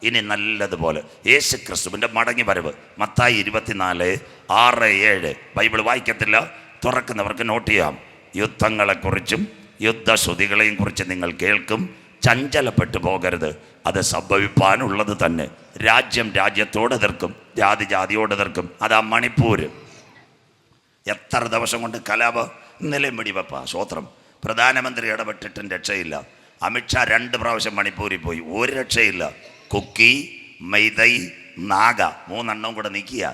ഇനി നല്ലതുപോലെ യേശു ക്രിസ്തുവിൻ്റെ മടങ്ങി വരവ്. മത്തായി 24:6-7 ബൈബിൾ വായിക്കത്തില്ല, തുറക്കുന്നവർക്ക് നോട്ട് ചെയ്യാം. യുദ്ധങ്ങളെക്കുറിച്ചും യുദ്ധശ്രുതികളെയും കുറിച്ച് നിങ്ങൾ കേൾക്കും, ചഞ്ചലപ്പെട്ടു പോകരുത്, അത് സംഭവിപ്പാനുള്ളത് തന്നെ. രാജ്യം രാജ്യത്തോട് എതിർക്കും, ജാതി ജാതിയോട് എതിർക്കും. അതാ മണിപ്പൂര് എത്ര ദിവസം കൊണ്ട് കലാപം, ഇന്നലെയും വെടിവെപ്പാ. സ്വോത്രം. പ്രധാനമന്ത്രി ഇടപെട്ടിട്ടും രക്ഷയില്ല. അമിത്ഷാ 2 പ്രാവശ്യം മണിപ്പൂരിൽ പോയി, ഒരു രക്ഷയില്ല. കുക്കി, മൈതൈ, നാഗ 3 എണ്ണവും കൂടെ നീക്കിയ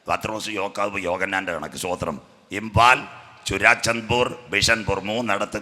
പത്രോസ്, യോക്കാവ്, യോഗന്നാൻ്റെ കണക്ക്. സ്വോത്രം. ഇംഫാൽ, ചുരാചന്ദ്പൂർ, ബിഷൻപൂർ 3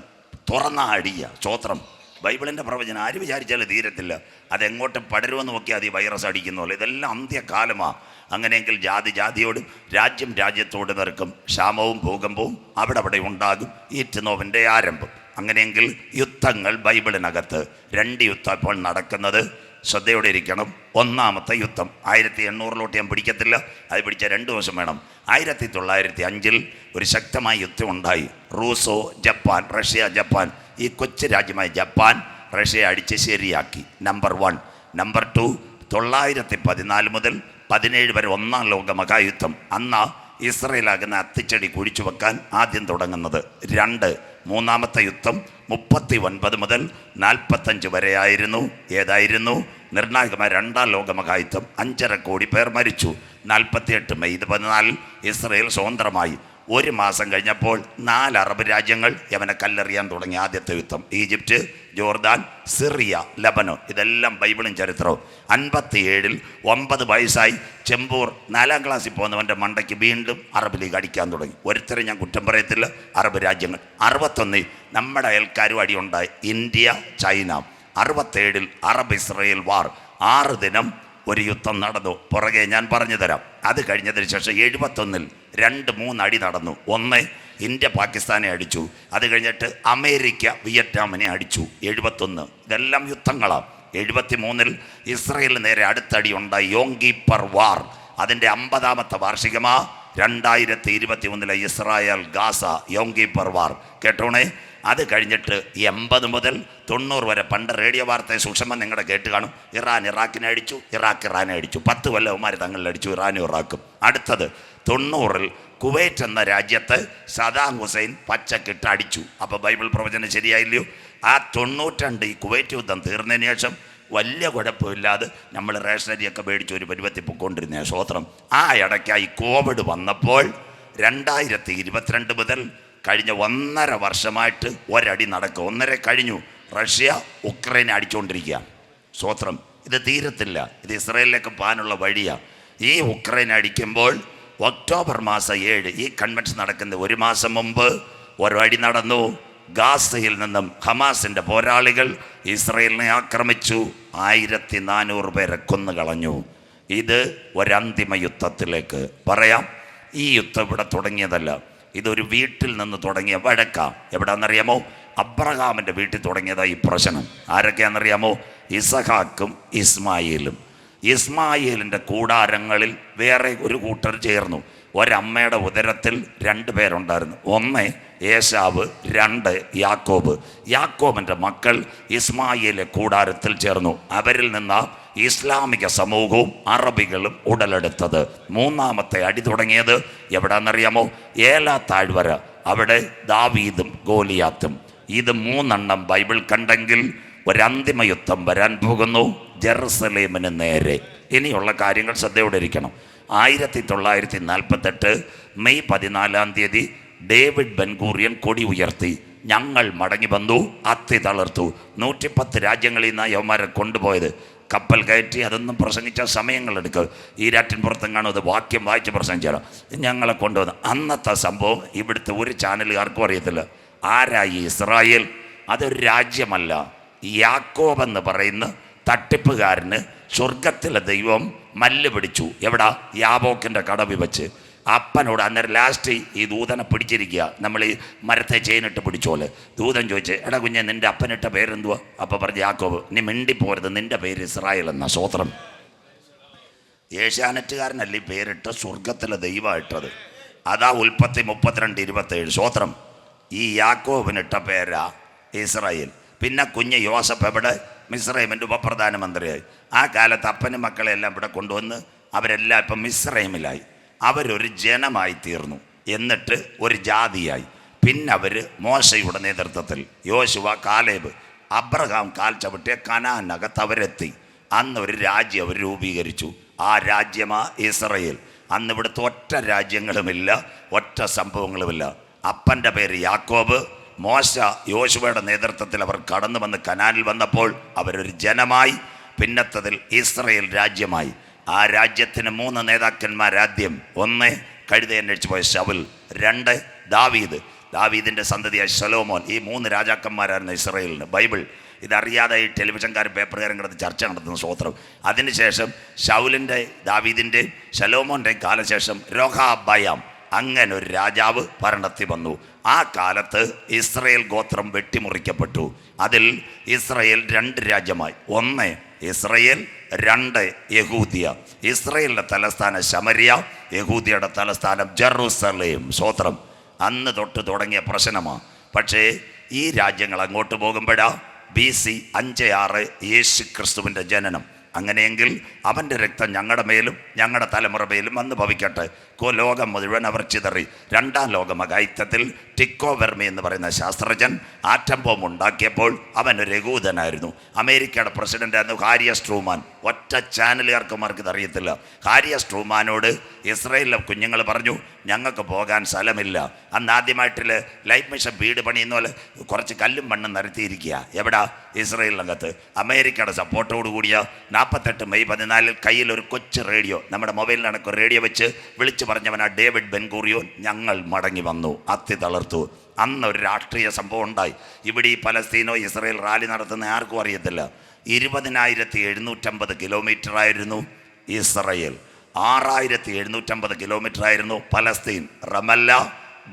തുറന്ന അടിയ. സ്വോത്രം. ബൈബിളിൻ്റെ പ്രവചനം ആര് വിചാരിച്ചാലും തീരത്തില്ല. അതെങ്ങോട്ട് പടരുമെന്ന് നോക്കിയാൽ ഈ വൈറസ് അടിക്കുന്നുള്ളൂ. ഇതെല്ലാം അന്ത്യകാലമാണ്. അങ്ങനെയെങ്കിൽ ജാതി ജാതിയോടും രാജ്യം രാജ്യത്തോട് നിൽക്കും. ക്ഷാമവും ഭൂകമ്പവും അവിടെ ഉണ്ടാകും. ഈറ്റുനോവിൻ്റെ ആരംഭം. അങ്ങനെയെങ്കിൽ യുദ്ധങ്ങൾ ബൈബിളിനകത്ത് 2 യുദ്ധം ഇപ്പോൾ നടക്കുന്നത്. ശ്രദ്ധയോടെ ഇരിക്കണം. ഒന്നാമത്തെ യുദ്ധം 1800 ഞാൻ പിടിക്കത്തില്ല, അത് പിടിച്ച 2 ദിവസം വേണം. 1905 ഒരു ശക്തമായ യുദ്ധം ഉണ്ടായി. Russo Japan, Russia Japan. ഈ കൊച്ചു രാജ്യമായ ജപ്പാൻ റഷ്യയെ അടിച്ച് ശരിയാക്കി. നമ്പർ 1. നമ്പർ 2, 914 മുതൽ 17 വരെ 1-ാം ലോക മഹായുദ്ധം. അന്ന് ഇസ്രയേലാകുന്ന അത്തിച്ചെടി കുഴിച്ചു വെക്കാൻ ആദ്യം തുടങ്ങുന്നത്. 2. മൂന്നാമത്തെ യുദ്ധം 39 മുതൽ 45 വരെ ആയിരുന്നു. ഏതായിരുന്നു? നിർണായകമായ 2-ാം ലോക മഹായുദ്ധം. 5.5 കോടി പേർ മരിച്ചു. 48 മെയ് 14 ഇസ്രയേൽ സ്വതന്ത്രമായി. 1 മാസം കഴിഞ്ഞപ്പോൾ 4 അറബ് രാജ്യങ്ങൾ യവനെ കല്ലെറിയാൻ തുടങ്ങി. ആദ്യത്തെ യുദ്ധം. Egypt, Jordan, Syria, Lebanon. ഇതെല്ലാം ബൈബിളും ചരിത്രവും. 57 9 വയസ്സായി ചെമ്പൂർ 4-ാം ക്ലാസ്സിൽ പോകുന്നവൻ്റെ മണ്ടയ്ക്ക് വീണ്ടും അറബ് ലീഗ് അടിക്കാൻ തുടങ്ങി. ഒരുത്തരും ഞാൻ കുറ്റം പറയത്തില്ല. അറബ് രാജ്യങ്ങൾ. 61 നമ്മുടെ അയൽക്കാരും അടിയുണ്ടായി. India, China. 67 Arab Israel war. 6 ദിനം ഒരു യുദ്ധം നടന്നു. പുറകെ ഞാൻ പറഞ്ഞു തരാം. അത് കഴിഞ്ഞതിന് ശേഷം 71 2-3 അടി നടന്നു. 1 ഇന്ത്യ പാകിസ്ഥാനെ അടിച്ചു. അത് കഴിഞ്ഞിട്ട് അമേരിക്ക വിയറ്റ്നാമിനെ അടിച്ചു. 71 ഇതെല്ലാം യുദ്ധങ്ങളാണ്. 73 ഇസ്രയേലിന് നേരെ അടുത്തടി ഉണ്ടായി. യോം കിപ്പർ വാർ. അതിൻ്റെ 50-ാമത്തെ വാർഷികമാ. 2021 ഇസ്രായേൽ ഗാസ യോം കിപ്പർ വാർ. കേട്ടോണേ. അത് കഴിഞ്ഞിട്ട് 80 മുതൽ 90 വരെ പണ്ട് റേഡിയോ വാർത്തയെ സൂക്ഷ്മം നിങ്ങളുടെ കേട്ട് കാണും. ഇറാൻ ഇറാഖിനെ അടിച്ചു, ഇറാഖ് ഇറാനെ അടിച്ചു. 10 കൊല്ലവന്മാർ തങ്ങളിലടിച്ചു, ഇറാനും ഇറാഖും. അടുത്തത് 90 കുവൈറ്റ് എന്ന രാജ്യത്ത് സദാം ഹുസൈൻ പച്ചക്കിട്ട് അടിച്ചു. അപ്പോൾ ബൈബിൾ പ്രവചനം ശരിയായില്ലയോ? ആ 92 ഈ കുവൈറ്റ് യുദ്ധം തീർന്നതിന് ശേഷം വലിയ കുഴപ്പമില്ലാതെ നമ്മൾ റേഷനരിയൊക്കെ മേടിച്ച് ഒരു പരുവത്തിൽ പൊയ്ക്കൊണ്ടിരുന്ന സ്വോത്രം. ആ ഇടയ്ക്കായി കോവിഡ് വന്നപ്പോൾ 2022 മുതൽ കഴിഞ്ഞ 1.5 വർഷമായിട്ട് ഒരടി നടക്കുക. 1.5 കഴിഞ്ഞു. റഷ്യ ഉക്രൈനെ അടിച്ചുകൊണ്ടിരിക്കുക. സ്വോത്രം. ഇത് തീരത്തില്ല. ഇത് ഇസ്രായേലിലേക്ക് പോകാനുള്ള വഴിയാണ്. ഈ ഉക്രൈൻ അടിക്കുമ്പോൾ ഒക്ടോബർ മാസം 7 ഈ കൺവെൻഷൻ നടക്കുന്ന 1 മാസം മുമ്പ് ഒരടി നടന്നു. ഗാസയിൽ നിന്നും ഹമാസിൻ്റെ പോരാളികൾ ഇസ്രായേലിനെ ആക്രമിച്ചു. 1400 പേരെ കൊന്നുകളഞ്ഞു. ഇത് ഒരന്തിമ യുദ്ധത്തിലേക്ക് പറയാം. ഈ യുദ്ധം ഇവിടെ തുടങ്ങിയതല്ല. ഇതൊരു വീട്ടിൽ നിന്ന് തുടങ്ങിയ വഴക്കാം. എവിടെയാണെന്നറിയാമോ? അബ്രഹാമിൻ്റെ വീട്ടിൽ തുടങ്ങിയതാണ് ഈ പ്രശ്നം. ആരൊക്കെയാണെന്നറിയാമോ? ഇസഹാക്കും ഇസ്മായിലും. ഇസ്മായിലിൻ്റെ കൂടാരങ്ങളിൽ വേറെ ഒരു കൂട്ടർ ചേർന്നു. ഒരമ്മയുടെ ഉദരത്തിൽ 2 പേരുണ്ടായിരുന്നു. 1 ഏശാവ്, 2 യാക്കോബ്. യാക്കോബിൻ്റെ മക്കൾ ഇസ്മായിലെ കൂടാരത്തിൽ ചേർന്നു. അവരിൽ നിന്ന് ഇസ്ലാമിക സമൂഹവും അറബികളും ഉടലെടുത്തത്. 3-ാമത്തെ അടി തുടങ്ങിയത് എവിടെയാണെന്നറിയാമോ? ഏലാ താഴ്വര. അവിടെ ദാവീദും ഗോലിയാത്തും. ഇത് 3 എണ്ണം ബൈബിൾ കണ്ടെങ്കിൽ ഒരന്തിമ യുദ്ധം വരാൻ പോകുന്നു ജെറുസലേമിന് നേരെ. ഇനിയുള്ള കാര്യങ്ങൾ ശ്രദ്ധയോടെ ഇരിക്കണം. 1948 മെയ് 14 ഡേവിഡ് ബെൻഗൂറിയൻ കൊടി ഉയർത്തി. ഞങ്ങൾ മടങ്ങി വന്നു, അത്തി തളർത്തു. 110 രാജ്യങ്ങളിൽ നിന്ന് യവന്മാരെ കൊണ്ടുപോയത്. കപ്പൽ കയറ്റി. അതൊന്നും പ്രസംഗിച്ച സമയങ്ങളെടുക്കുക. ഈരാറ്റിൻപുറത്തെങ്ങാനും അത് വാക്യം വായിച്ച് പ്രസംഗിച്ചാലോ. ഞങ്ങളെ കൊണ്ടുവന്ന് അന്നത്തെ സംഭവം ഇവിടുത്തെ ഒരു ചാനലുകാർക്കും അറിയത്തില്ല. ആരായി ഇസ്രായേൽ? അതൊരു രാജ്യമല്ല. യാക്കോബ് എന്ന് പറയുന്ന തട്ടിപ്പുകാരന് സ്വർഗത്തിലെ ദൈവം മല്ല് പിടിച്ചു. എവിടാ? യാബോക്കിൻ്റെ കടവി വെച്ച്. അപ്പനോട് അന്നേരം ലാസ്റ്റ് ഈ ദൂതനെ പിടിച്ചിരിക്കുക. നമ്മൾ ഈ മരത്തെ ചെയിനിട്ട് പിടിച്ചോലെ. ദൂതൻ ചോദിച്ച്, എടാ കുഞ്ഞെ, നിൻ്റെ അപ്പനിട്ട പേരെന്തുവാ? അപ്പോൾ പറഞ്ഞു യാക്കോബ്. നീ മിണ്ടിപ്പോരുത്, നിൻ്റെ പേര് ഇസ്രായേൽ എന്ന. സ്വോത്രം. ഏഷ്യാനെറ്റുകാരനല്ലേ പേരിട്ട് സ്വർഗത്തിലെ ദൈവമായിട്ടത്. അതാ ഉൽപ്പത്തി 32:27. സ്വോത്രം. ഈ യാക്കോബിനിട്ട പേരാ ഇസ്രായേൽ. പിന്നെ കുഞ്ഞ് യോസഫ് എവിടെ? മിസ്രൈമിൻ്റെ ഉപപ്രധാനമന്ത്രിയായി. ആ കാലത്ത് അപ്പനും മക്കളെ എല്ലാം ഇവിടെ കൊണ്ടുവന്ന് അവരെല്ലാം ഇപ്പം മിസ്രൈമിലായി. അവരൊരു ജനമായി തീർന്നു. എന്നിട്ട് ഒരു ജാതിയായി. പിന്നെ അവർ മോശയുടെ നേതൃത്വത്തിൽ യോശുവ, കാലേബ്, അബ്രഹാം കാൽ ചവിട്ടിയ കനാനകത്ത് അവരെത്തി. അന്ന് ഒരു രാജ്യം അവർ രൂപീകരിച്ചു. ആ രാജ്യമാ ഇസ്രയേൽ. അന്ന് ഇവിടുത്തെ ഒറ്റ രാജ്യങ്ങളുമില്ല, ഒറ്റ സംഭവങ്ങളുമില്ല. അപ്പൻ്റെ പേര് യാക്കോബ്. മോശ യോശുവയുടെ നേതൃത്വത്തിൽ അവർ കടന്നു വന്ന് കനാനിൽ വന്നപ്പോൾ അവരൊരു ജനമായി. പിന്നത്തതിൽ ഇസ്രയേൽ രാജ്യമായി. ആ രാജ്യത്തിന് 3 നേതാക്കന്മാരാദ്യം. 1 കഴുതയന്വേഷിച്ച് പോയ ശൗൽ, 2 ദാവീദിൻ്റെ സന്തതിയായ ശലോമോൻ. ഈ 3 രാജാക്കന്മാരായിരുന്നു ഇസ്രയേലിന്. ബൈബിൾ ഇതറിയാതെ ഈ ടെലിവിഷൻകാരും പേപ്പറുകാരും കിടന്ന് ചർച്ച നടത്തുന്ന സ്തോത്രം. അതിനുശേഷം ശൗലിൻ്റെ, ദാവീദിൻ്റെയും ശലോമോൻ്റെയും കാലശേഷം രൊഹാബയാം അങ്ങനെ ഒരു രാജാവ് ഭരണത്തിൽ വന്നു. ആ കാലത്ത് ഇസ്രയേൽ ഗോത്രം വെട്ടിമുറിക്കപ്പെട്ടു. അതിൽ ഇസ്രയേൽ 2 രാജ്യമായി. 1 ഇസ്രയേൽ, 2 യഹൂദിയ. ഇസ്രയേലിൻ്റെ തലസ്ഥാനം ശമരിയ, യഹൂദിയുടെ തലസ്ഥാനം ജെറുസലേം. സ്തോത്രം. അന്ന് തൊട്ട് തുടങ്ങിയ പ്രശ്നമാണ്. പക്ഷേ ഈ രാജ്യങ്ങൾ അങ്ങോട്ട് പോകുമ്പോഴാ BC 5-6 യേശു ക്രിസ്തുവിൻ്റെ ജനനം. അങ്ങനെയെങ്കിൽ അവൻ്റെ രക്തം ഞങ്ങളുടെ മേലും ഞങ്ങളുടെ തലമുറ മേലും വന്ന് ഭവിക്കട്ടെ. ലോകം മുഴുവൻ അവർ ചിതറി. 2ാം ലോകമഹായുദ്ധത്തിൽ ടിക്കോ വെർമി എന്ന് പറയുന്ന ശാസ്ത്രജ്ഞൻ ആറ്റം ബോംബ് ഉണ്ടാക്കിയപ്പോൾ അവനൊരു യഹൂദനായിരുന്നു. അമേരിക്കയുടെ പ്രസിഡൻ്റായിരുന്നു ഹാരിയസ് ട്രൂമാൻ. ഒറ്റ ചാനലുകാർക്കുമാർക്ക് ഇതറിയത്തില്ല. ഹാരിയസ് ട്രൂമാനോട് ഇസ്രയേലിലെ കുഞ്ഞുങ്ങൾ പറഞ്ഞു, ഞങ്ങൾക്ക് പോകാൻ സ്ഥലമില്ല. അന്ന് ആദ്യമായിട്ടിൽ ലൈഫ് മിഷൻ വീട് പണിയുന്ന പോലെ കുറച്ച് കല്ലും മണ്ണും നിരത്തിയിരിക്കുക. എവിടാ? ഇസ്രയേലിനകത്ത്. അമേരിക്കയുടെ സപ്പോർട്ടോട് കൂടിയ 48 മെയ് 14 കയ്യിൽ ഒരു കൊച്ചു റേഡിയോ, നമ്മുടെ മൊബൈലിനടക്കം റേഡിയോ വെച്ച് വിളിച്ചു പറഞ്ഞവനാ ഡേവിഡ് ബെൻഗൂറിയോൻ. ഞങ്ങൾ മടങ്ങി വന്നു, അത്തി തളർത്തു. അന്ന് ഒരു രാഷ്ട്രീയ സംഭവം ഉണ്ടായി. ഇവിടെ ഈ പലസ്തീനോ ഇസ്രയേൽ റാലി നടത്തുന്ന ആർക്കും അറിയത്തില്ല. 20,750 കിലോമീറ്റർ ആയിരുന്നു ഇസ്രയേൽ. 6,750 കിലോമീറ്റർ ആയിരുന്നു പലസ്തീൻ. റമല്ല,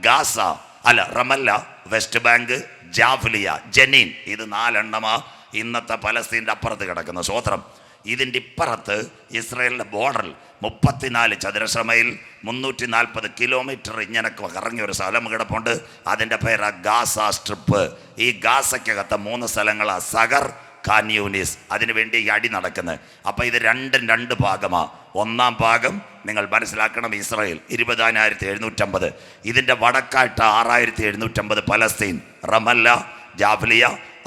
ഗാസ അല്ല, റമല്ല, വെസ്റ്റ് ബാങ്ക്, ജാഫ്ലിയ, ജനീൻ. ഇത് 4 എണ്ണമാ ഇന്നത്തെ പലസ്തീൻ്റെ അപ്പുറത്ത് കിടക്കുന്ന. സ്വോത്രം. ഇതിൻ്റെ ഇപ്പുറത്ത് ഇസ്രയേലിൻ്റെ ബോർഡറിൽ 34 ചതുരശ്ര മൈൽ 340 കിലോമീറ്റർ ഇങ്ങനെ കറങ്ങിയൊരു സ്ഥലം കിടപ്പുണ്ട്. അതിൻ്റെ പേരാ ഗാസ സ്ട്രിപ്പ്. ഈ ഗാസയ്ക്കകത്ത് 3 സ്ഥലങ്ങളാണ്. സഗർ, ഖാൻ യൂനിസ്. അതിനുവേണ്ടി ഈ അടി നടക്കുന്നത്. അപ്പോൾ ഇത് 2 ഭാഗമാണ്. 1-ാം ഭാഗം നിങ്ങൾ മനസ്സിലാക്കണം, ഇസ്രായേൽ 20,750. ഇതിൻ്റെ വടക്കായിട്ട് 6,750 പലസ്തീൻ, റമല്ല, ജാഫ്ലിയ,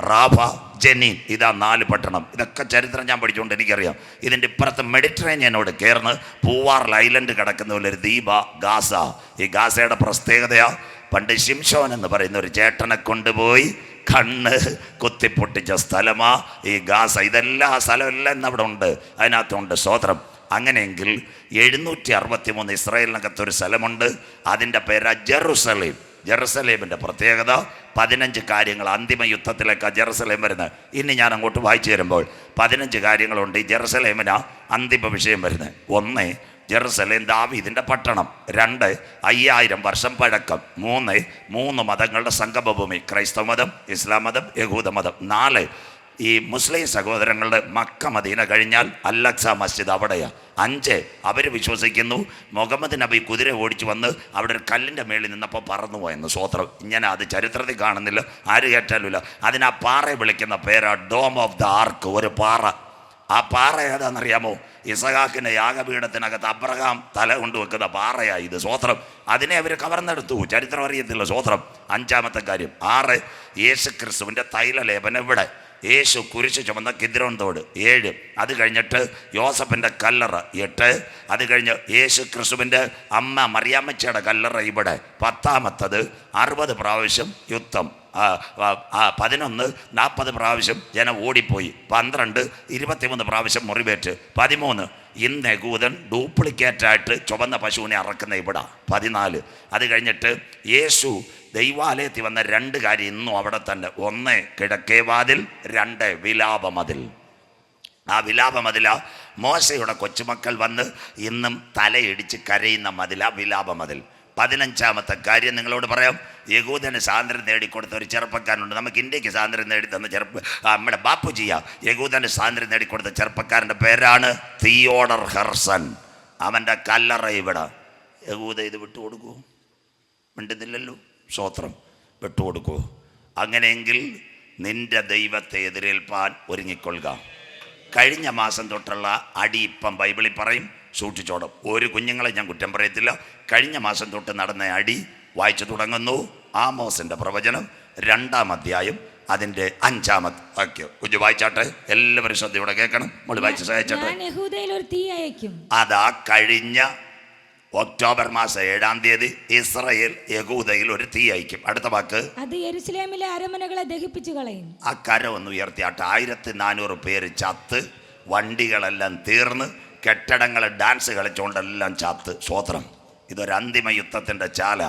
റാഫ, ജനീൻ. ഇതാ 4 പട്ടണം. ഇതൊക്കെ ചരിത്രം ഞാൻ പഠിച്ചുകൊണ്ട് എനിക്കറിയാം. ഇതിൻ്റെ ഇപ്പുറത്ത് മെഡിറ്ററേനിയനോട് ചേർന്ന് പൂവാർ ഐലൻഡ് കിടക്കുന്ന ഒരു ദ്വീപ ഗാസ. ഈ ഗാസയുടെ പ്രത്യേകതയാ, പണ്ട് ശിംശോൻ എന്ന് പറയുന്ന ഒരു ചേട്ടനെ കൊണ്ടുപോയി കണ്ണ് കുത്തിപ്പൊട്ടിച്ച സ്ഥലമാ ഈ ഗാസ. ഇതെല്ലാം ആ സ്ഥലമെല്ലാം ഇന്ന് അവിടെ ഉണ്ട്, അതിനകത്തുണ്ട്. സ്തോത്രം. അങ്ങനെയെങ്കിൽ 763 ഇസ്രായേലിനകത്തൊരു സ്ഥലമുണ്ട്. അതിൻ്റെ പേരാ ജെറുസലേം. ജെറുസലേമിൻ്റെ പ്രത്യേകത 15 കാര്യങ്ങൾ. അന്തിമ യുദ്ധത്തിലേക്കാണ് ജെറുസലേം വരുന്നത്. ഇനി ഞാൻ അങ്ങോട്ട് വായിച്ചു തരുമ്പോൾ 15 കാര്യങ്ങളുണ്ട്. ഈ ജെറുസലേമിനാ അന്തിമ വിഷയം വരുന്നത്. 1 ജെറുസലേം ദാവീദിൻ്റെ പട്ടണം. 2 5000 വർഷം പഴക്കം. 3 മതങ്ങളുടെ സംഗമഭൂമി, ക്രൈസ്തവ മതം, ഇസ്ലാം മതം, യഹൂദ മതം. 4 ഈ മുസ്ലിം സഹോദരങ്ങളുടെ മക്ക മദീന കഴിഞ്ഞാൽ അൽ-അഖ്സ മസ്ജിദ് അവിടെയാണ്. 5 അവർ വിശ്വസിക്കുന്നു മുഹമ്മദ് നബി കുതിര ഓടിച്ചു വന്ന് അവിടെ ഒരു കല്ലിൻ്റെ മേളിൽ നിന്നപ്പോൾ പറന്നു പോയെന്ന്. സ്വോത്രം. ഇങ്ങനെ അത് ചരിത്രത്തിൽ കാണുന്നില്ല, ആര് കേട്ടാലുമില്ല. അതിനാ പാറയെ വിളിക്കുന്ന പേരാ ഡോം ഓഫ് ദ ആർക്ക്. ഒരു പാറ. ആ പാറ ഏതാണെന്നറിയാമോ? ഇസഹാക്കിൻ്റെ യാഗപീഠത്തിനകത്ത് അബ്രഹാം തല കൊണ്ടുവെക്കുന്ന പാറയായി ഇത്. സ്വോത്രം. അതിനെ അവർ കവർന്നെടുത്തു. ചരിത്രം അറിയത്തില്ല. സ്വോത്രം. 5-ാമത്തെ കാര്യം. 6 യേശു ക്രിസ്തുവിൻ്റെ തൈലലേപനം ഇവിടെ. യേശു കുരിശ് ചുമന്ന കിദ്രോൻ തോട്. 7 അത് കഴിഞ്ഞിട്ട് യോസഫിൻ്റെ കല്ലറ. 8 അത് കഴിഞ്ഞ് യേശു ക്രിസ്തുവിൻ്റെ അമ്മ മറിയാമ്മച്ചയുടെ കല്ലറ ഇവിടെ. 10-ാമത്തത് 60 പ്രാവശ്യം യുദ്ധം. 11 40 പ്രാവശ്യം ജനം ഓടിപ്പോയി. 12 23 പ്രാവശ്യം മുറിവേറ്റ്. 13 ഇന്ന് യഹൂദൻ ഡ്യൂപ്ലിക്കേറ്റായിട്ട് ചുവന്ന പശുവിനെ അറക്കുന്ന ഇവിടെ. 14 അത് കഴിഞ്ഞിട്ട് യേശു ദൈവാലയത്തിൽ വന്ന 2 കാര്യം ഇന്നും അവിടെ തന്നെ. 1 കിഴക്കേ വാതിൽ, 2 വിലാപമതിൽ. ആ വിലാപമതില മോശയുടെ കൊച്ചുമക്കൾ വന്ന് ഇന്നും തലയിടിച്ച് കരയുന്ന മതില വിലാപമതിൽ. 15-ാമത്തെ കാര്യം നിങ്ങളോട് പറയാം. യഹൂദന് സ്വാതന്ത്ര്യം നേടിക്കൊടുത്ത ഒരു ചെറുപ്പക്കാരനുണ്ട്. നമുക്ക് ഇന്ത്യക്ക് സ്വാതന്ത്ര്യം നേടിത്തന്ന നമ്മുടെ ബാപ്പുജിയ യഹൂദന് സ്വാതന്ത്ര്യം നേടിക്കൊടുത്ത ചെറുപ്പക്കാരൻ്റെ പേരാണ് തിയോഡർ ഹെർസൺ. അവൻ്റെ കല്ലറ ഇവിടെ. യഹൂദ ഇത് വിട്ടുകൊടുക്കൂ? മിണ്ടുന്നില്ലല്ലോ. സ്തോത്രം. വിട്ടുകൊടുക്കൂ. അങ്ങനെയെങ്കിൽ നിന്റെ ദൈവത്തെ എതിരേൽപ്പാൻ ഒരുങ്ങിക്കൊള്ളുക. കഴിഞ്ഞ മാസം തൊട്ടുള്ള അടി ഇപ്പം ബൈബിളിൽ പറയും, സൂക്ഷിച്ചോടും. ഒരു കുഞ്ഞുങ്ങളെ ഞാൻ കുറ്റം പറയത്തില്ല. കഴിഞ്ഞ മാസം തൊട്ട് നടന്ന അടി വായിച്ചു തുടങ്ങുന്നു. ആമോസിൻ്റെ പ്രവചനം 2-ാം അധ്യായം അതിൻ്റെ 5-ാമത്തെ വാക്യം. കുഞ്ഞു വായിച്ചാട്ടെ, എല്ലാവരും ശ്രദ്ധയോടെ കേൾക്കണം. നമ്മൾ വായിച്ച് സഹായിച്ചാട്ടെ. അതാ കഴിഞ്ഞ ഒക്ടോബർ മാസം 7-ാം തീയതി ഇസ്രായേൽ യഹൂദയിൽ ഒരു തീ അയക്കും. അടുത്ത വാക്ക്, അത് യെരുശലേമിലെ അരമനകളെ ദഹിപ്പിച്ചു കളയും. ആ കരം ഒന്ന് ഉയർത്തിയാട്ടെ. 1400 പേര് ചത്ത്, വണ്ടികളെല്ലാം തീർന്ന്, കെട്ടിടങ്ങൾ ഡാൻസ് കളിച്ചുകൊണ്ടെല്ലാം ചത്ത്. സ്വോത്രം. ഇതൊരു അന്തിമ യുദ്ധത്തിൻ്റെ ചാല.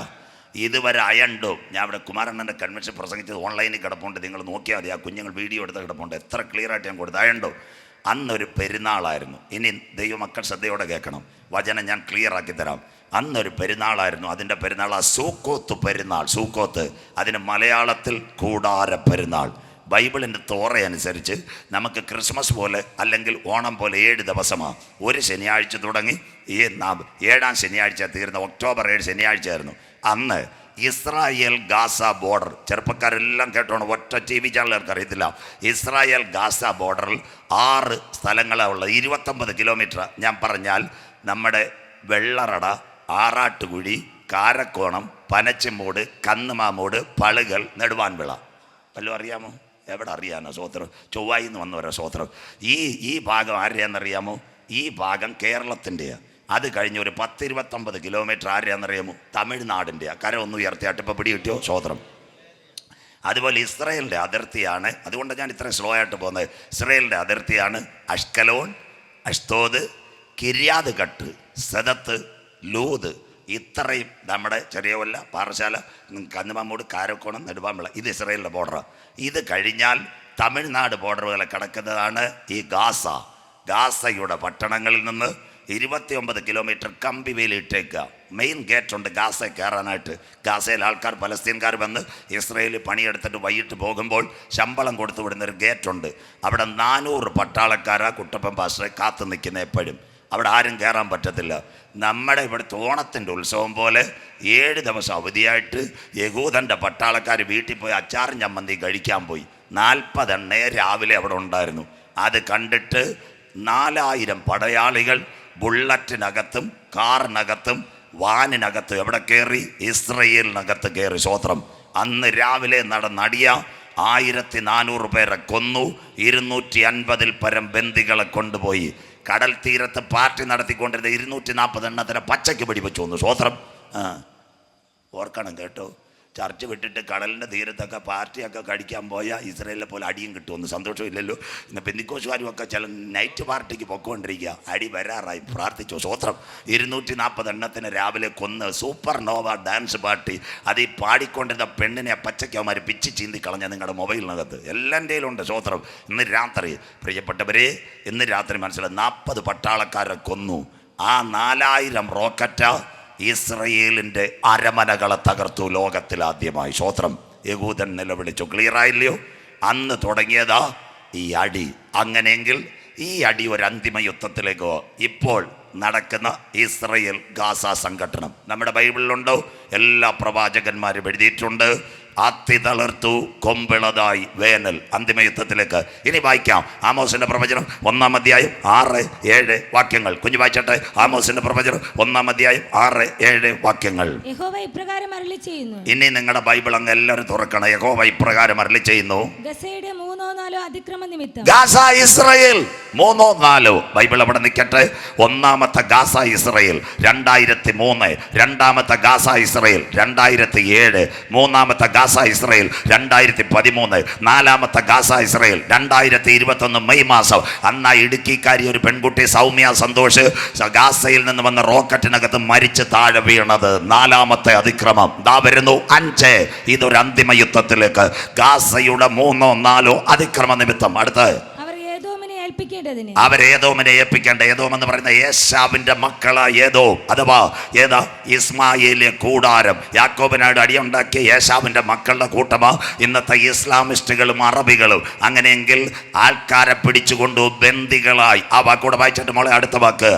ഇതുവരെ അയണ്ടോ. ഞാൻ ഇവിടെ കുമാരണ്ണൻ്റെ കൺവെൻഷൻ പ്രസംഗിച്ചത് ഓൺലൈനിൽ കിടപ്പുണ്ട്, നിങ്ങൾ നോക്കിയാൽ മതി. ആ കുഞ്ഞുങ്ങൾ വീഡിയോ എടുത്ത് കിടപ്പുണ്ട്. എത്ര ക്ലിയർ ആയിട്ട് ഞാൻ കൊടുത്തു. അയണ്ടോ. അന്നൊരു പെരുന്നാളായിരുന്നു. ഇനി ദൈവമക്കൾ ശ്രദ്ധയോടെ കേൾക്കണം, വചനം ഞാൻ ക്ലിയർ ആക്കി തരാം. അന്നൊരു പെരുന്നാളായിരുന്നു. അതിൻ്റെ പെരുന്നാൾ സൂക്കോത്ത് പെരുന്നാൾ. സൂക്കോത്ത്, അതിന് മലയാളത്തിൽ കൂടാര പെരുന്നാൾ. ബൈബിളിൻ്റെ തോറയനുസരിച്ച് നമുക്ക് ക്രിസ്മസ് പോലെ അല്ലെങ്കിൽ ഓണം പോലെ 7 ദിവസമാണ്. ഒരു ശനിയാഴ്ച തുടങ്ങി 7-ാം ശനിയാഴ്ച തീർന്ന ഒക്ടോബർ 7 ശനിയാഴ്ചയായിരുന്നു. അന്ന് ഇസ്രായേൽ ഗാസ ബോർഡർ, ചെറുപ്പക്കാരെല്ലാം കേട്ടോണം, ഒറ്റ TV ചാനലുകാർക്ക് അറിയത്തില്ല. ഇസ്രായേൽ ഗാസ ബോർഡറിൽ 6 സ്ഥലങ്ങളാണ് ഉള്ളത്. 29 കിലോമീറ്റർ. ഞാൻ പറഞ്ഞാൽ നമ്മുടെ വെള്ളറട, ആറാട്ടുകുഴി, കാരക്കോണം, പനച്ചിമൂട്, കന്നുമാമൂട്, പളുകൾ, നെടുവാൻവിള. വല്ലതും അറിയാമോ? എവിടെ അറിയാനോ? സ്വോത്രം. ചൊവ്വായിന്ന് വന്നവരോ? സ്വോത്രം. ഈ ഭാഗം ആരെയാണെന്നറിയാമോ? ഈ ഭാഗം കേരളത്തിൻ്റെയാണ്. അത് കഴിഞ്ഞ് ഒരു 10-29 കിലോമീറ്റർ ആരെയാണെന്നറിയാമോ? തമിഴ്നാടിൻ്റെയാണ്. കര ഒന്ന് ഉയർത്തിയാട്ട് ഇപ്പോൾ പിടി കിട്ടിയോ? സ്വോത്രം. അതുപോലെ ഇസ്രായേലിൻ്റെ അതിർത്തിയാണ്. അതുകൊണ്ട് ഞാൻ ഇത്ര സ്ലോ ആയിട്ട് പോകുന്നത്. ഇസ്രായേലിൻ്റെ അതിർത്തിയാണ് അഷ്കലോൺ, അഷ്തോദ്, കിര്യാത് കട്ട്, സദത്ത്, ലൂദ്. ഇത്രയും നമ്മുടെ ചെറിയ കൊല്ല, പാറശാല, കന്നുമാമൂട്, കാരക്കോണം, നെടുവാൻവിള. ഇത് ഇസ്രായേലിൻ്റെ ബോർഡറാണ്. ഇത് കഴിഞ്ഞാൽ തമിഴ്നാട് ബോർഡറുകളെ കടക്കുന്നതാണ് ഈ ഗാസ. ഗാസയുടെ പട്ടണങ്ങളിൽ നിന്ന് 29 കിലോമീറ്റർ കമ്പി വേലിയിട്ടേക്കുക. മെയിൻ ഗേറ്റുണ്ട് ഗാസ കയറാനായിട്ട്. ഗാസയിൽ ആൾക്കാർ, പലസ്തീൻകാർ വന്ന് ഇസ്രായേലിൽ പണിയെടുത്തിട്ട് വൈകിട്ട് പോകുമ്പോൾ ശമ്പളം കൊടുത്തു വിടുന്നൊരു ഗേറ്റുണ്ട്. അവിടെ 400 പട്ടാളക്കാരാ കുട്ടപ്പൻ പാസ്റ്ററെ കാത്തു നിൽക്കുന്ന. എപ്പോഴും അവിടെ ആരും കയറാൻ പറ്റത്തില്ല. നമ്മുടെ ഇവിടുത്തെ ഓണത്തിൻ്റെ ഉത്സവം പോലെ 7 ദിവസം അവധിയായിട്ട് യഹൂദൻ്റെ പട്ടാളക്കാർ വീട്ടിൽ പോയി അച്ചാറും ചമ്മന്തി കഴിക്കാൻ പോയി. 40 എണ്ണയെ രാവിലെ അവിടെ ഉണ്ടായിരുന്നു. അത് കണ്ടിട്ട് 4000 പടയാളികൾ ബുള്ളറ്റിനകത്തും കാറിനകത്തും വാനിനകത്തും എവിടെ കയറി? ഇസ്രയേലിനകത്ത് കയറി. സ്വോത്രം. അന്ന് രാവിലെ നടന്നടിയ 1400 പേരെ കൊന്നു. 250-ൽ പരം ബന്ദികളെ കൊണ്ടുപോയി. കടൽ തീരത്ത് പാർട്ടി നടത്തിക്കൊണ്ടിരുന്ന 240 എണ്ണത്തിന് പച്ചയ്ക്ക് പിടിവെച്ചു വന്നു. സ്വോത്രം. ഓർക്കണം കേട്ടോ, ചർച്ച വിട്ടിട്ട് കടലിൻ്റെ തീരത്തൊക്കെ പാർട്ടിയൊക്കെ കഴിക്കാൻ പോയാൽ ഇസ്രായേലിനെ പോലെ അടിയും കിട്ടുമെന്ന്. സന്തോഷമില്ലല്ലോ. ഇന്ന് പെന്തിക്കോസുകാരും ഒക്കെ ചില നൈറ്റ് പാർട്ടിക്ക് പൊക്കോണ്ടിരിക്കുക. അടി വരാറായി. പ്രാർത്ഥിച്ചു. സ്വോത്രം. 240 എണ്ണത്തിന് രാവിലെ കൊന്ന്. Supernova dance party. അത് ഈ പാടിക്കൊണ്ടിരുന്ന പെണ്ണിനെ പച്ചയ്ക്കവന്മാർ പിച്ച് ചീന്തി കളഞ്ഞ നിങ്ങളുടെ മൊബൈലിനകത്ത് എല്ലാം ഉണ്ട്. സ്വോത്രം. ഇന്ന് രാത്രി പ്രിയപ്പെട്ടവരെ, ഇന്ന് രാത്രി മനസ്സിലായി 40 പട്ടാളക്കാരെ കൊന്നു. ആ 4000 റോക്കറ്റാ ഇസ്രയേലിൻ്റെ അരമനകളെ തകർത്തു. ലോകത്തിലാദ്യമായി. സ്വോത്രം. യഹൂദൻ നിലവിളിച്ചു. ക്ലിയറായില്ലയോ? അന്ന് തുടങ്ങിയതാ ഈ അടി. അങ്ങനെയെങ്കിൽ ഈ അടി ഒരു അന്തിമ യുദ്ധത്തിലേക്കോ ഇപ്പോൾ നടക്കുന്ന ഇസ്രയേൽ ഗാസ സംഘട്ടനം നമ്മുടെ ബൈബിളിലുണ്ടോ? എല്ലാ പ്രവാചകന്മാരും എഴുതിയിട്ടുണ്ട്. അത്തി തളിർത്തു കൊമ്പിളതായി വേനൽ. അന്തിമ യുദ്ധത്തിലേക്ക്. ഇനി വായിക്കാം ആമോസിന്റെ പ്രവചനം 1-ാം അധ്യായം 6-7 വാക്യങ്ങൾ. കുഞ്ഞു വായിച്ചട്ടെ. ആമോസിന്റെ പ്രവചനം 1-ാം അധ്യായം 6-7 വാക്യങ്ങൾ. യഹോവ ഇപ്രകാരം അരുളിച്ചെയ്യുന്നു. ഇനി നിങ്ങളുടെ ബൈബിൾ അങ്ങ് എല്ലാവരും തുറക്കണം. യഹോവ ഇപ്രകാരം അരുളിച്ചെയ്യുന്നു. ഗസയുടെ 3-4 അതിക്രമ നിമിത്തം. Gaza Israel 3-4. ബൈബിൾ അവിടെ നിൽക്കട്ടെ. 1-ാമത്തെ ഗാസ ഇസ്രായേൽ 2003, 2-ാമത്തെ ഗാസ ഇസ്രായേൽ 2007, 3-ാമത്തെ ഗാസ ഇസ്രായേൽ 2013, 4-ാമത്തെ ഗാസ ഇസ്രായേൽ 2021 മെയ് മാസം. അന്നാ ഇടുക്കിക്കാരി ഒരു പെൺകുട്ടി സൗമ്യ സന്തോഷ് ഗാസയിൽ നിന്ന് വന്ന റോക്കറ്റിനകത്ത് മരിച്ച് താഴെ വീണത്. 4-ാമത്തെ അതിക്രമം. ദാ വരുന്നു 5. ഇതൊരു അന്തിമ യുദ്ധത്തിലേക്ക്. ഗാസയുടെ 3-4 അതിക്രമ നിമിത്തം. അടുത്ത് അവരേതോമിനെ ഏൽപ്പിക്കേണ്ട. ഏതോം എന്ന് പറയുന്ന ഏശാവിന്റെ മക്കളാ ഏതോം. അഥവാ ഏതാ? ഇസ്മായേലിലെ കൂടാരം. യാക്കോബിനായിട്ട് അടിയുണ്ടാക്കിയ ഏശാവിന്റെ മക്കളുടെ കൂട്ടമാ ഇന്നത്തെ ഇസ്ലാമിസ്റ്റുകളും അറബികളും. അങ്ങനെയെങ്കിൽ ആൾക്കാരെ പിടിച്ചുകൊണ്ടു ബന്ദികളായി. ആ വാക്കൂടെ വായിച്ചിട്ട് മോളെ അടുത്ത വാക്ക്.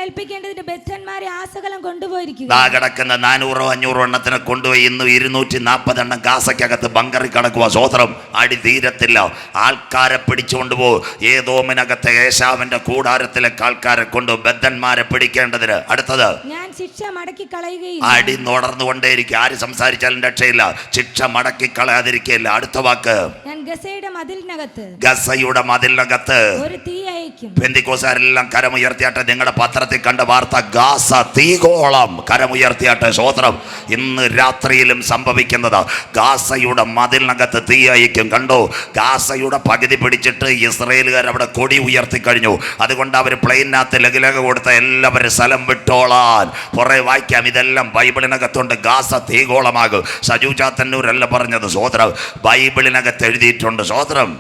കൽപ്പിക്കേണ്ടതിന്റെ ബദ്ധന്മാരെ ആസകലം കൊണ്ടുപോയിരിക്കുക. ദാ കിടക്കുന്ന 400-500 എണ്ണത്തിനെ കൊണ്ടുപോയി ഇന്ന് 240 എണ്ണം ഗാസയ്ക്കകത്ത് ബങ്കറിൽ കിടക്കുക. സ്വോത്രം. അടി തീരത്തില്ല. ആൾക്കാരെ പിടിച്ചുകൊണ്ടുപോ. ഏദോമിനകത്തെ ഏശാവിന്റെ കൂടാരത്തിലെ ആൾക്കാരെ കൊണ്ട് ബദ്ധന്മാരെ പിടിക്കേണ്ടതിന്. അടുത്തത്, ഞാൻ ശിക്ഷ മടക്കി കളയുകയില്ല. അടി തുടർന്നുകൊണ്ടേയിരിക്കും. ആര് സംസാരിച്ചാലും രക്ഷയില്ല. ശിക്ഷ മടക്കി കളയാതിരിക്കില്ല. അടുത്ത വാക്ക്, ഞാൻ ഗസയുടെ മതിലിനകത്ത് ഗസയുടെ മതിലിനകത്ത് ഒരു തീ അയക്കും. പെന്തിക്കോസുകാരെല്ലാം കരമുയർത്തിയാട്ടെ. നിങ്ങളുടെ പത്രത്തിൽ കണ്ട വാർത്ത, ഗാസ തീകോളം കരമുയർത്തിയാട്ടെ. സ്വോത്രം. ഇന്ന് രാത്രിയിലും സംഭവിക്കുന്നത് ഗാസയുടെ മതിലിനകത്ത് തീ അയക്കും. കണ്ടോ, ഗാസയുടെ പകുതി പിടിച്ചിട്ട് ഇസ്രയേലുകാർ അവിടെ കൊടി ഉയർത്തി കഴിഞ്ഞു. അതുകൊണ്ട് അവർ പ്ലെയിനകത്ത് ലഘുലക കൊടുത്ത എല്ലാവരും സ്ഥലം വിട്ടോളാൻ. കുറെ വായിക്കാം. ഇതെല്ലാം ബൈബിളിനകത്തുണ്ട്. ഗാസ തീകോളമാകും. സജു ചാത്തന്നൂരല്ല പറഞ്ഞത്. സ്വോത്രം. ബൈബിളിനകത്ത് എഴുതിയിട്ടുണ്ട്. സ്വോത്രം.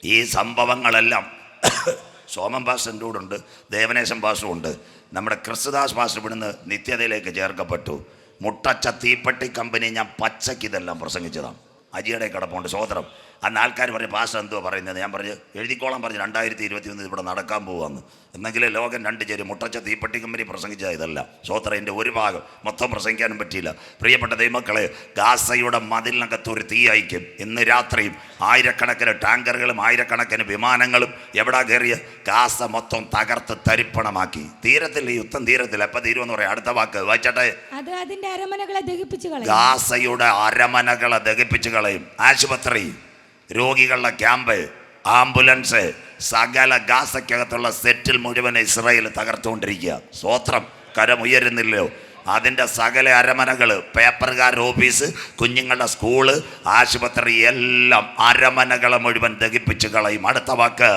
ഈ സംഭവങ്ങളെല്ലാം സോമൻ പാസ്റ്ററിൻ്റെ കൂടെ ഉണ്ട്, ദേവനേശൻ പാസ്റ്ററും ഉണ്ട്. നമ്മുടെ ക്രിസ്തുദാസ് പാസ്റ്റർ ഇവിടുന്ന് നിത്യതയിലേക്ക് ചേർക്കപ്പെട്ടു. മുട്ടച്ച തീപ്പെട്ടി കമ്പനി ഞാൻ പച്ചയ്ക്ക് ഇതെല്ലാം പ്രസംഗിച്ചതാണ്. അജിയുടെ കിടപ്പുണ്ട്. സ്വോത്രം. അന്ന് ആൾക്കാർ പറയും, പാസ്റ്റർ എന്തോ പറയുന്നത്. ഞാൻ പറഞ്ഞു, എഴുതിക്കോളാൻ പറഞ്ഞു 2021 ഇവിടെ നടക്കാൻ പോവാന്ന്. എന്നെങ്കിലും ലോകം രണ്ട് ചേരും. മുട്ടച്ച തീപ്പെട്ടി കമ്പനി പ്രസംഗിച്ച ഇതല്ല. സ്വോത്രം. എൻ്റെ ഒരു ഭാഗം മൊത്തം പ്രസംഗിക്കാനും പറ്റിയില്ല. പ്രിയപ്പെട്ട ദൈവമക്കളെ, ഗാസയുടെ മതിലിനകത്ത് ഒരു തീ അയക്കും. ഇന്ന് രാത്രിയും ആയിരക്കണക്കിന് ടാങ്കറുകളും ആയിരക്കണക്കിന് വിമാനങ്ങളും എവിടാ കയറിയ ഗാസ മൊത്തം തകർത്ത് തരിപ്പണമാക്കി. തീരത്തില്ല, യുദ്ധം തീരത്തില്ല. എപ്പോൾ തീരുമെന്ന് പറയാം. അടുത്ത വാക്ക് വായിച്ചട്ടെ. അത് അതിന്റെ അരമനകളെ ദഹിപ്പിച്ചു കളയും. ഗാസയുടെ അരമനകളെ ദഹിപ്പിച്ചു കളയും. ആശുപത്രി, രോഗികളുടെ ക്യാമ്പ്, ആംബുലൻസ്, സകല ഗാസയ്ക്കകത്തുള്ള സെറ്റിൽ മുഴുവൻ ഇസ്രായേൽ തകർത്തുകൊണ്ടിരിക്കുക. സ്വോത്രം. കരമുയരുന്നില്ലയോ? അതിൻ്റെ സകല അരമനകൾ, പേപ്പറുകാർ ഓഫീസ്, കുഞ്ഞുങ്ങളുടെ സ്കൂള്, ആശുപത്രി, എല്ലാം അരമനകളെ മുഴുവൻ ദഹിപ്പിച്ചു കളയും. അടുത്ത വാക്ക്,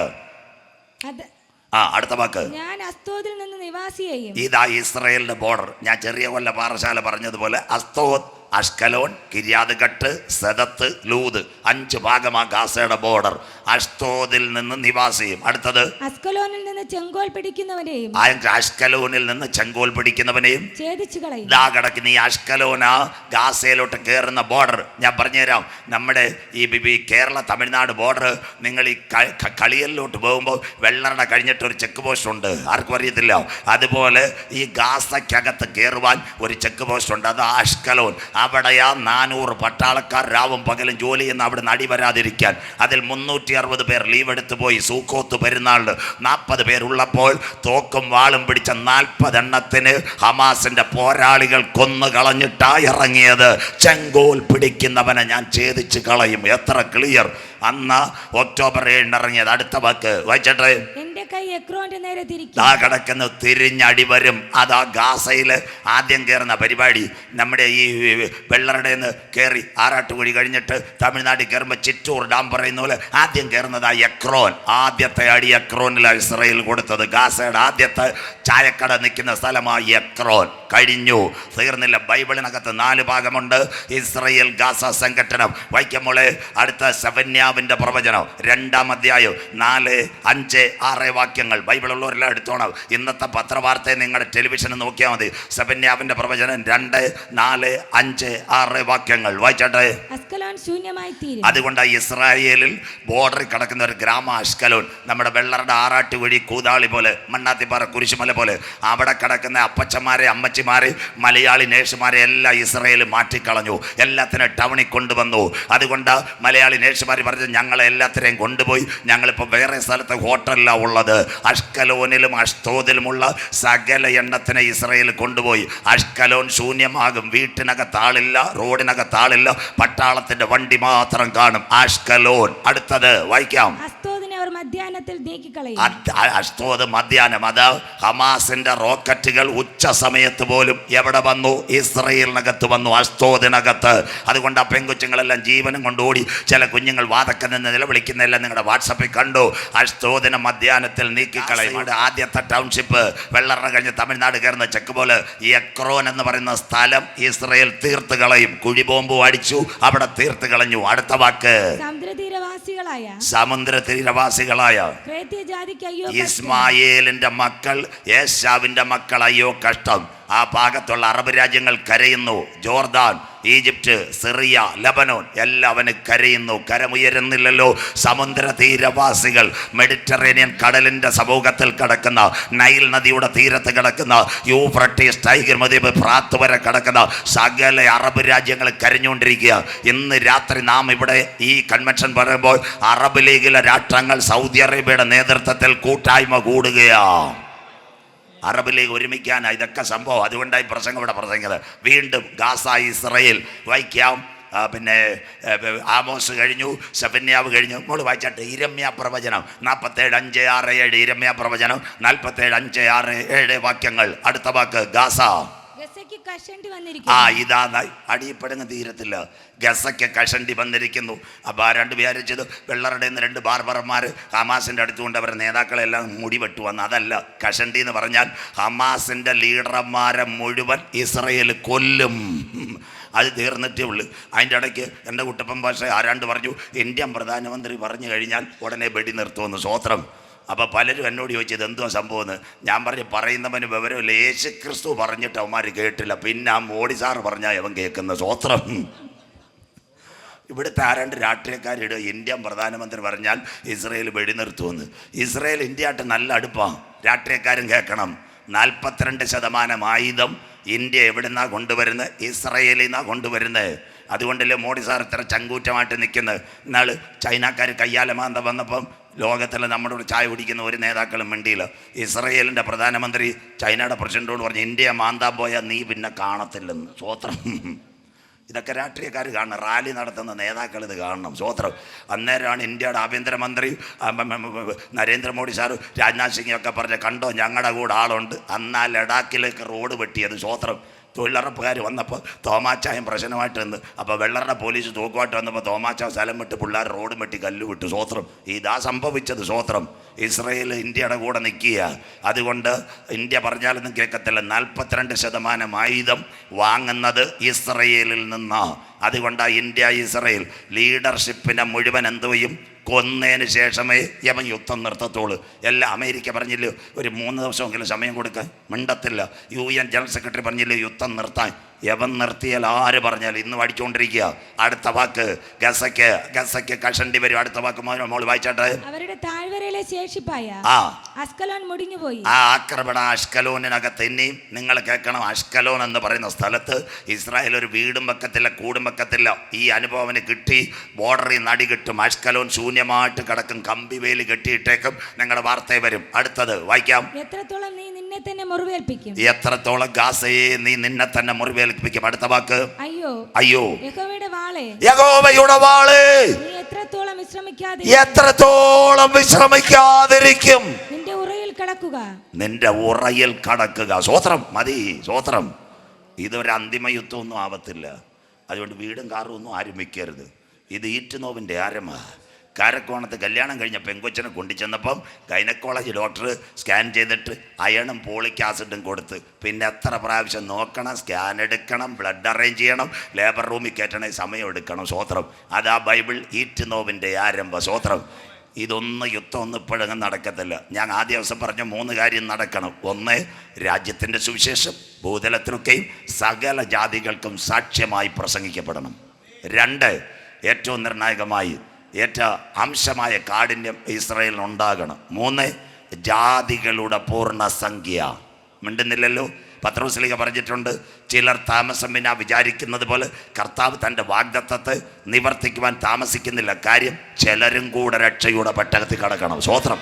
അടുത്ത വാക്ക്, ഞാൻ അസ്തോദിൽ നിന്ന് നിവാസിയെയും. ഇതാ ഇസ്രായേലിന്റെ ബോർഡർ. ഞാൻ ചെറിയ കൊല്ല പാറശാല പറഞ്ഞതുപോലെ അസ്തോദ്, അഷ്കലോൻ, കിര്യാത്ഗട്ട്, സദത്ത്, ലൂദ് 5 ഭാഗമാ ഗാസയുടെ ബോർഡർ. അഷ്തോദിൽ നിന്ന് നിവാസിയും. അടുത്തത്, അസ്കലോനിൽ നിന്ന് ചെങ്കോൽ പിടിക്കുന്നവനെയും. അഷ്കലോനിൽ നിന്ന് ചെങ്കോൽ പിടിക്കുന്നവനെയും ഛേദിച്ചു കളയും. ഇതാ കിടക്കുന്ന ഈ അഷ്കലോനാ ഗാസയിലോട്ട് കയറുന്ന ബോർഡർ. ഞാൻ പറഞ്ഞുതരാം. നമ്മുടെ ഈ കേരള തമിഴ്നാട് ബോർഡർ, നിങ്ങൾ ഈ കളിയലിലോട്ട് പോകുമ്പോൾ വെള്ളറട കഴിഞ്ഞിട്ട് ഒരു ചെക്ക് പോസ്റ്റ് ഉണ്ട്. ആർക്കും അറിയത്തില്ല. അതുപോലെ ഈ ഗാസയ്ക്കകത്ത് കയറുവാൻ ഒരു ചെക്ക് പോസ്റ്റ് ഉണ്ട്. അത് അഷ്കലോൻ. അവിടെയാ 400 പട്ടാളക്കാർ രാവും പകലും ജോലി ചെയ്യുന്ന. അവിടെ നടി വരാതിരിക്കാൻ അതിൽ 360 പേർ ലീവ് എടുത്തു പോയി. സൂക്കോത്ത് പെരുന്നാളിന് 40 പേരുള്ളപ്പോൾ തോക്കും വാളും പിടിച്ച 40 എണ്ണത്തിന് ഹമാസിന്റെ പോരാളികൾ കൊന്നു കളഞ്ഞിട്ടാ ഇറങ്ങിയത്. ചെങ്കോൽ പിടിക്കുന്നവനെ ഞാൻ ഛേദിച്ച് കളയും. എത്ര ക്ലിയർ. അന്ന് ഒക്ടോബർ 7 ഇറങ്ങിയത്. അടുത്ത വാക്ക് വായിച്ചട്ടെ. എന്റെ കൈ എക്രോന്റെ നേരെ ദാ കിടക്കുന്ന തിരിഞ്ഞടി വരും. അതാ ഗാസയിൽ ആദ്യം കയറുന്ന പരിപാടി. നമ്മുടെ ഈ വെള്ളറുടെ നിന്ന് കയറി ആറാട്ടുകുഴി കഴിഞ്ഞിട്ട് തമിഴ്നാട്ടിൽ കയറുമ്പോൾ ചിറ്റൂർ ഡാം പറയുന്ന പോലെ ആദ്യം കയറുന്നതാ എക്രോൻ. ആദ്യത്തെ അടി എക്രോനിലാണ് ഇസ്രായേൽ കൊടുത്തത്. ഗാസയുടെ ആദ്യത്തെ ചായക്കട നിൽക്കുന്ന സ്ഥലമായി എക്രോൻ. കഴിഞ്ഞു, തീർന്നില്ല. ബൈബിളിനകത്ത് 4 ഭാഗമുണ്ട്. ഇസ്രായേൽ ഗാസ സംഘട്ടനം. വായിക്കുമ്പോൾ അടുത്ത സെഫന്യാവിന്റെ പ്രവചനം 2-ാം അധ്യായം 4, 5, 6 വാക്യങ്ങൾ. ബൈബിളുള്ളവരെല്ലാം എടുത്തോണം. ഇന്നത്തെ പത്രവാർത്തയെ നിങ്ങളുടെ ടെലിവിഷനിൽ നോക്കിയാൽ മതി. സെഫന്യാവിന്റെ പ്രവചനം 2, 4, 5, 6 വാക്യങ്ങൾ. വായിച്ചട്ടെ. അസ്കലോൻ ശൂന്യമായി തീരും. അതുകൊണ്ട് ഇസ്രായേലിൽ ബോർഡറിൽ കിടക്കുന്ന ഒരു ഗ്രാമ അഷ്കലോൻ. നമ്മുടെ വെള്ളറുടെ ആറാട്ടുകുഴി, കൂതാളി പോലെ, മണ്ണാത്തിപ്പാറ, കുരിശുമല പോലെ അവിടെ കിടക്കുന്ന അപ്പച്ചന്മാരെ, അമ്മച്ചിമാരെ, മലയാളി നേഴ്സുമാരെ എല്ലാം ഇസ്രായേൽ മാറ്റിക്കളഞ്ഞു. എല്ലാത്തിനും ടൗണിൽ കൊണ്ടുവന്നു. അതുകൊണ്ട് മലയാളി നേഴ്സുമാർ പറഞ്ഞു, ഞങ്ങളെ എല്ലാത്തിനെയും കൊണ്ടുപോയി ഞങ്ങളിപ്പോൾ വേറെ സ്ഥലത്ത് ഹോട്ടലിലാണ് ഉള്ളത്. അഷ്കലോനിലും അഷ്തോദിലുമുള്ള സകല എണ്ണത്തിനെ ഇസ്രായേൽ കൊണ്ടുപോയി. അഷ്കലോൻ ശൂന്യമാകും. വീട്ടിനകത്ത് ആളില്ല, റോഡിനകത്ത് ആളില്ല, പട്ടാളത്തിന്റെ വണ്ടി മാത്രം കാണും. അഷ്കലോൻ. അടുത്തത് വായിക്കാം. അസ്തോദിനെ അവർ മധ്യാഹ്നത്തിൽ നീക്കിക്കളയും. അഷ്തോദ് മധ്യാഹ്നം. അത് ഹമാസിന്റെ റോക്കറ്റുകൾ ഉച്ച സമയത്ത് പോലും എവിടെ വന്നു? ഇസ്രായേലിനകത്ത് വന്നു, അഷ്തോദിനകത്ത്. അതുകൊണ്ട് ആ പെൺകുച്ചുങ്ങളെല്ലാം ജീവനും കൊണ്ട് ഓടി. ചില കുഞ്ഞുങ്ങൾ വാതക്ക നിന്ന് നിലവിളിക്കുന്നതെല്ലാം നിങ്ങളുടെ വാട്സപ്പിൽ കണ്ടു. അഷ്തോദിനെ മധ്യാഹ്നത്തിൽ നീക്കിക്കളയും. ആദ്യത്തെ ടൗൺഷിപ്പ് വെള്ളറ കഴിഞ്ഞ് തമിഴ്നാട് കയറുന്ന ചെക്ക് പോലെ എക്രോൻ എന്ന് പറയുന്ന സ്ഥലം ഇസ്രായേൽ തീർത്ത് കളയും. കുഴിബോംബ് അടിച്ചു, അവിടെ തീർത്ത് കളഞ്ഞു. അടുത്ത വാക്ക്, സമുദ്രതീരവാസികളായ ഇസ്മായേലിന്റെ മക്കൾ, ഏശാവിന്റെ മക്കൾ, അയ്യോ കഷ്ടം. ആ ഭാഗത്തുള്ള അറബ് രാജ്യങ്ങൾ കരയുന്നു. ജോർദാൻ, ഈജിപ്റ്റ്, സിറിയ, ലബനോൻ എല്ലാം അവന് കരയുന്നു. കരമുയരുന്നില്ലല്ലോ. സമുദ്ര തീരവാസികൾ, മെഡിറ്ററേനിയൻ കടലിന്റെ സമൂഹത്തിൽ കിടക്കുന്ന, നൈൽ നദിയുടെ തീരത്ത് കിടക്കുന്ന, യൂഫ്രട്ടീസ്, ടൈഗർ നദി പ്രാത്ത് വരെ കിടക്കുന്ന സകല അറബ് രാജ്യങ്ങൾ കരഞ്ഞുകൊണ്ടിരിക്കുക. ഇന്ന് രാത്രി നാം ഇവിടെ ഈ കൺവെൻഷൻ പറയുമ്പോൾ അറബ് ലീഗിലെ രാഷ്ട്രങ്ങൾ സൗദി അറേബ്യയുടെ നേതൃത്വത്തിൽ കൂട്ടായ്മ കൂടുകയാണ്. അറബ് ലീഗ് ഒരുമിക്കാനാണ് ഇതൊക്കെ സംഭവം. അതുകൊണ്ടായി പ്രസംഗം ഇവിടെ പ്രസംഗിച്ചത്. വീണ്ടും ഗാസ, ഇസ്രയേൽ വായിക്കാം. പിന്നെ ആമോസ് കഴിഞ്ഞു, സെഫന്യാവ് കഴിഞ്ഞു. മോള് വായിച്ചാട്ട് ഇരമ്യ പ്രവചനം 47:5-6-7. ഇരമ്യ പ്രവചനം 47:5-6-7 വാക്യങ്ങൾ. അടുത്ത വാക്ക് ഗാസ. ഇതാ അടിയപ്പെടുന്ന തീരത്തില്ല. ഗസയ്ക്ക് കഷണ്ടി വന്നിരിക്കുന്നു. അപ്പോൾ ആ രണ്ട് വിചാരിച്ചത് വെള്ളറുടെ നിന്ന് 2 ബാർബർമാർ ഹമാസിൻ്റെ അടുത്തുകൊണ്ട് അവരുടെ നേതാക്കളെല്ലാം മുടി വെട്ടുവന്ന്. അതല്ല, കഷണ്ടി എന്ന് പറഞ്ഞാൽ ഹമാസിൻ്റെ ലീഡർമാരെ മുഴുവൻ ഇസ്രയേൽ കൊല്ലും. അത് തീർന്നിട്ടേ ഉള്ളൂ. അതിൻ്റെ ഇടയ്ക്ക് എൻ്റെ കുട്ടപ്പൻ ഭാഷ ആരാണ്ട് പറഞ്ഞു, ഇന്ത്യൻ പ്രധാനമന്ത്രി പറഞ്ഞു കഴിഞ്ഞാൽ ഉടനെ വെടി നിർത്തുമെന്ന്. സ്വോത്രം. അപ്പോൾ പലരും എന്നോട് ചോദിച്ചത് എന്തോ സംഭവം എന്ന്. ഞാൻ പറഞ്ഞു, പറയുന്നവന് വിവരമില്ല. യേശു ക്രിസ്തു പറഞ്ഞിട്ട് അവന്മാർ കേട്ടില്ല, പിന്നെ ആ മോഡി സാറ് പറഞ്ഞാൽ അവൻ കേൾക്കുന്ന. സ്വോത്രം. ഇവിടുത്തെ ആരാണ്ട് രാഷ്ട്രീയക്കാരിടുക, ഇന്ത്യൻ പ്രധാനമന്ത്രി പറഞ്ഞാൽ ഇസ്രയേൽ വെടി നിർത്തുമെന്ന്. ഇസ്രയേൽ ഇന്ത്യയായിട്ട് നല്ല അടുപ്പാണ്. രാഷ്ട്രീയക്കാരും കേൾക്കണം. 42% ആയുധം ഇന്ത്യ എവിടുന്നാണ് കൊണ്ടുവരുന്നത്? ഇസ്രയേലിൽ നിന്നാണ് കൊണ്ടുവരുന്നത്. അതുകൊണ്ടല്ലേ മോഡി സാർ ഇത്ര ചങ്കൂറ്റമായിട്ട് നിൽക്കുന്നത്. ഇന്നാൾ ചൈനക്കാർ കയ്യാലമാന്ത വന്നപ്പം ലോകത്തിൽ നമ്മളോട് ചായ കുടിക്കുന്ന ഒരു നേതാക്കളും മിണ്ടിയില്ല. ഇസ്രയേലിൻ്റെ പ്രധാനമന്ത്രി ചൈനയുടെ പ്രസിഡന്റോട് പറഞ്ഞു, ഇന്ത്യ മാന്താൻ പോയാൽ നീ പിന്നെ കാണത്തില്ലെന്ന്. സ്വോത്രം. ഇതൊക്കെ രാഷ്ട്രീയക്കാർ കാണണം. റാലി നടത്തുന്ന നേതാക്കൾ ഇത് കാണണം. സ്വോത്രം. അന്നേരമാണ് ഇന്ത്യയുടെ ആഭ്യന്തരമന്ത്രി നരേന്ദ്രമോദി സാറ്, രാജ്നാഥ് സിംഗൊക്കെ പറഞ്ഞ്, കണ്ടോ ഞങ്ങളുടെ കൂടെ ആളുണ്ട്. അന്നാ ലഡാക്കിലേക്ക് റോഡ് വെട്ടിയത്. സ്വോത്രം. തൊഴിലുറപ്പുകാർ വന്നപ്പോൾ തോമാച്ചായും പ്രശ്നമായിട്ട് നിന്ന്. അപ്പോൾ വെള്ളറുടെ പോലീസ് തൂക്കുമായിട്ട് വന്നപ്പോൾ തോമാച്ച സ്ഥലം വിട്ട് പിള്ളേർ റോഡ് വെട്ടി കല്ല് വിട്ടു. സ്വോത്രം. ഇതാ സംഭവിച്ചത്. സ്വോത്രം. ഇസ്രയേൽ ഇന്ത്യയുടെ കൂടെ നിൽക്കുക. അതുകൊണ്ട് ഇന്ത്യ പറഞ്ഞാലൊന്നും കേൾക്കത്തില്ല. 42% ആയുധം വാങ്ങുന്നത് ഇസ്രയേലിൽ നിന്നാണ്. അതുകൊണ്ടാണ് ഇന്ത്യ ഇസ്രയേൽ ലീഡർഷിപ്പിനെ മുഴുവൻ എന്തുവയും കൊന്നതിന് ശേഷമേ യമൻ യുദ്ധം നിർത്തത്തുള്ളൂ. എല്ലാം അമേരിക്ക പറഞ്ഞില്ലേ ഒരു 3 ദിവസമെങ്കിലും സമയം കൊടുക്കാൻ, മിണ്ടത്തില്ല. UN ജനറൽ സെക്രട്ടറി പറഞ്ഞില്ലേ യുദ്ധം നിർത്താൻ. യവൻ നിർത്തിയാൽ ആര് പറഞ്ഞാൽ ഇന്ന് പഠിച്ചുകൊണ്ടിരിക്കുക. അടുത്ത വാക്ക് ഗസയ്ക്ക് കഷണ്ടി വരും. അടുത്ത വാക്ക് മോൾ വായിച്ചാട്ടെ. അവരുടെ താഴ്വരയിലെ ശേഷിപ്പായ അസ്കലോൻ മുടിഞ്ഞുപോയി. ആ ആക്രമണം അഷ്കലോനിനകത്ത് ഇനിയും നിങ്ങൾ കേൾക്കണം. അഷ്കലോൻ എന്ന് പറയുന്ന സ്ഥലത്ത് ഇസ്രായേൽ ഒരു വീടും വെക്കത്തില്ല, കൂടും വെക്കത്തില്ല. ഈ അനുഭവന് കിട്ടി. ബോർഡറിൽ നടി കിട്ടും. അഷ്കലോൻ ശൂന്യമായിട്ട് കിടക്കും. കമ്പിവേലി കെട്ടിയിട്ടേക്കും. നിങ്ങളുടെ വാർത്തയെ വരും. അടുത്തത് വായിക്കാം. എത്രത്തോളം നീ നിന്നെ തന്നെ മുറിവേൽപ്പിക്കും. എത്രത്തോളം ഗാസയെ നീ നിന്നെ തന്നെ മുറിവേൽപ്പിക്കും. അടുത്ത വാക്ക്. അയ്യോ അയ്യോ യഹോവയുടെ വാളേ, നീ എത്രത്തോളം വിശ്രമിക്കാതിരിക്കും. നിന്റെ ഉറയിൽ കിടക്കുക. സ്വോത്രം. മതി. സ്വോത്രം. ഇതൊരു അന്തിമ യുദ്ധമൊന്നും ആവത്തില്ല. അതുകൊണ്ട് വീടും കാറും ഒന്നും ആരും വെക്കരുത്. ഇത് ഈറ്റുനോവിൻ്റെ ആരംഭമാണ്. കാരക്കോണത്ത് കല്യാണം കഴിഞ്ഞ പെങ്കൊച്ചനെ കൊണ്ടുചെന്നപ്പം ഗൈനക്കോളജി ഡോക്ടർ സ്കാൻ ചെയ്തിട്ട് അയണും പോളിക് ആസിഡും കൊടുത്ത്, പിന്നെ എത്ര പ്രാവശ്യം നോക്കണം, സ്കാൻ എടുക്കണം, ബ്ലഡ് അറേഞ്ച് ചെയ്യണം, ലേബർ റൂമിൽ കയറ്റണേ സമയം എടുക്കണം. സ്വോത്രം. അതാ ബൈബിൾ ഈറ്റുനോവിൻ്റെ ആരംഭം. സ്വോത്രം. ഇതൊന്നും യുദ്ധമൊന്നും ഇപ്പോഴങ്ങ് നടക്കത്തില്ല. ഞാൻ ആദ്യ ദിവസം പറഞ്ഞ 3 കാര്യം നടക്കണം. 1, രാജ്യത്തിൻ്റെ സുവിശേഷം ഭൂതലത്തിലൊക്കെയും സകല ജാതികൾക്കും സാക്ഷ്യമായി പ്രസംഗിക്കപ്പെടണം. 2, ഏറ്റവും നിർണായകമായി അംശമായ കാഠിന്യം ഇസ്രായേലിനുണ്ടാകണം. 3, ജാതികളുടെ പൂർണ്ണസംഖ്യ. മിണ്ടുന്നില്ലല്ലോ. പത്രോസ്ലീഹ പറഞ്ഞിട്ടുണ്ട്, ചിലർ താമസം വിനാ വിചാരിക്കുന്നത് പോലെ കർത്താവ് തൻ്റെ വാഗ്ദത്തത്തെ നിവർത്തിക്കുവാൻ താമസിക്കുന്നില്ല. കാര്യം ചിലരും കൂടെ രക്ഷയുടെ പെട്ടകത്തിൽ കടക്കണം. സ്വോത്രം.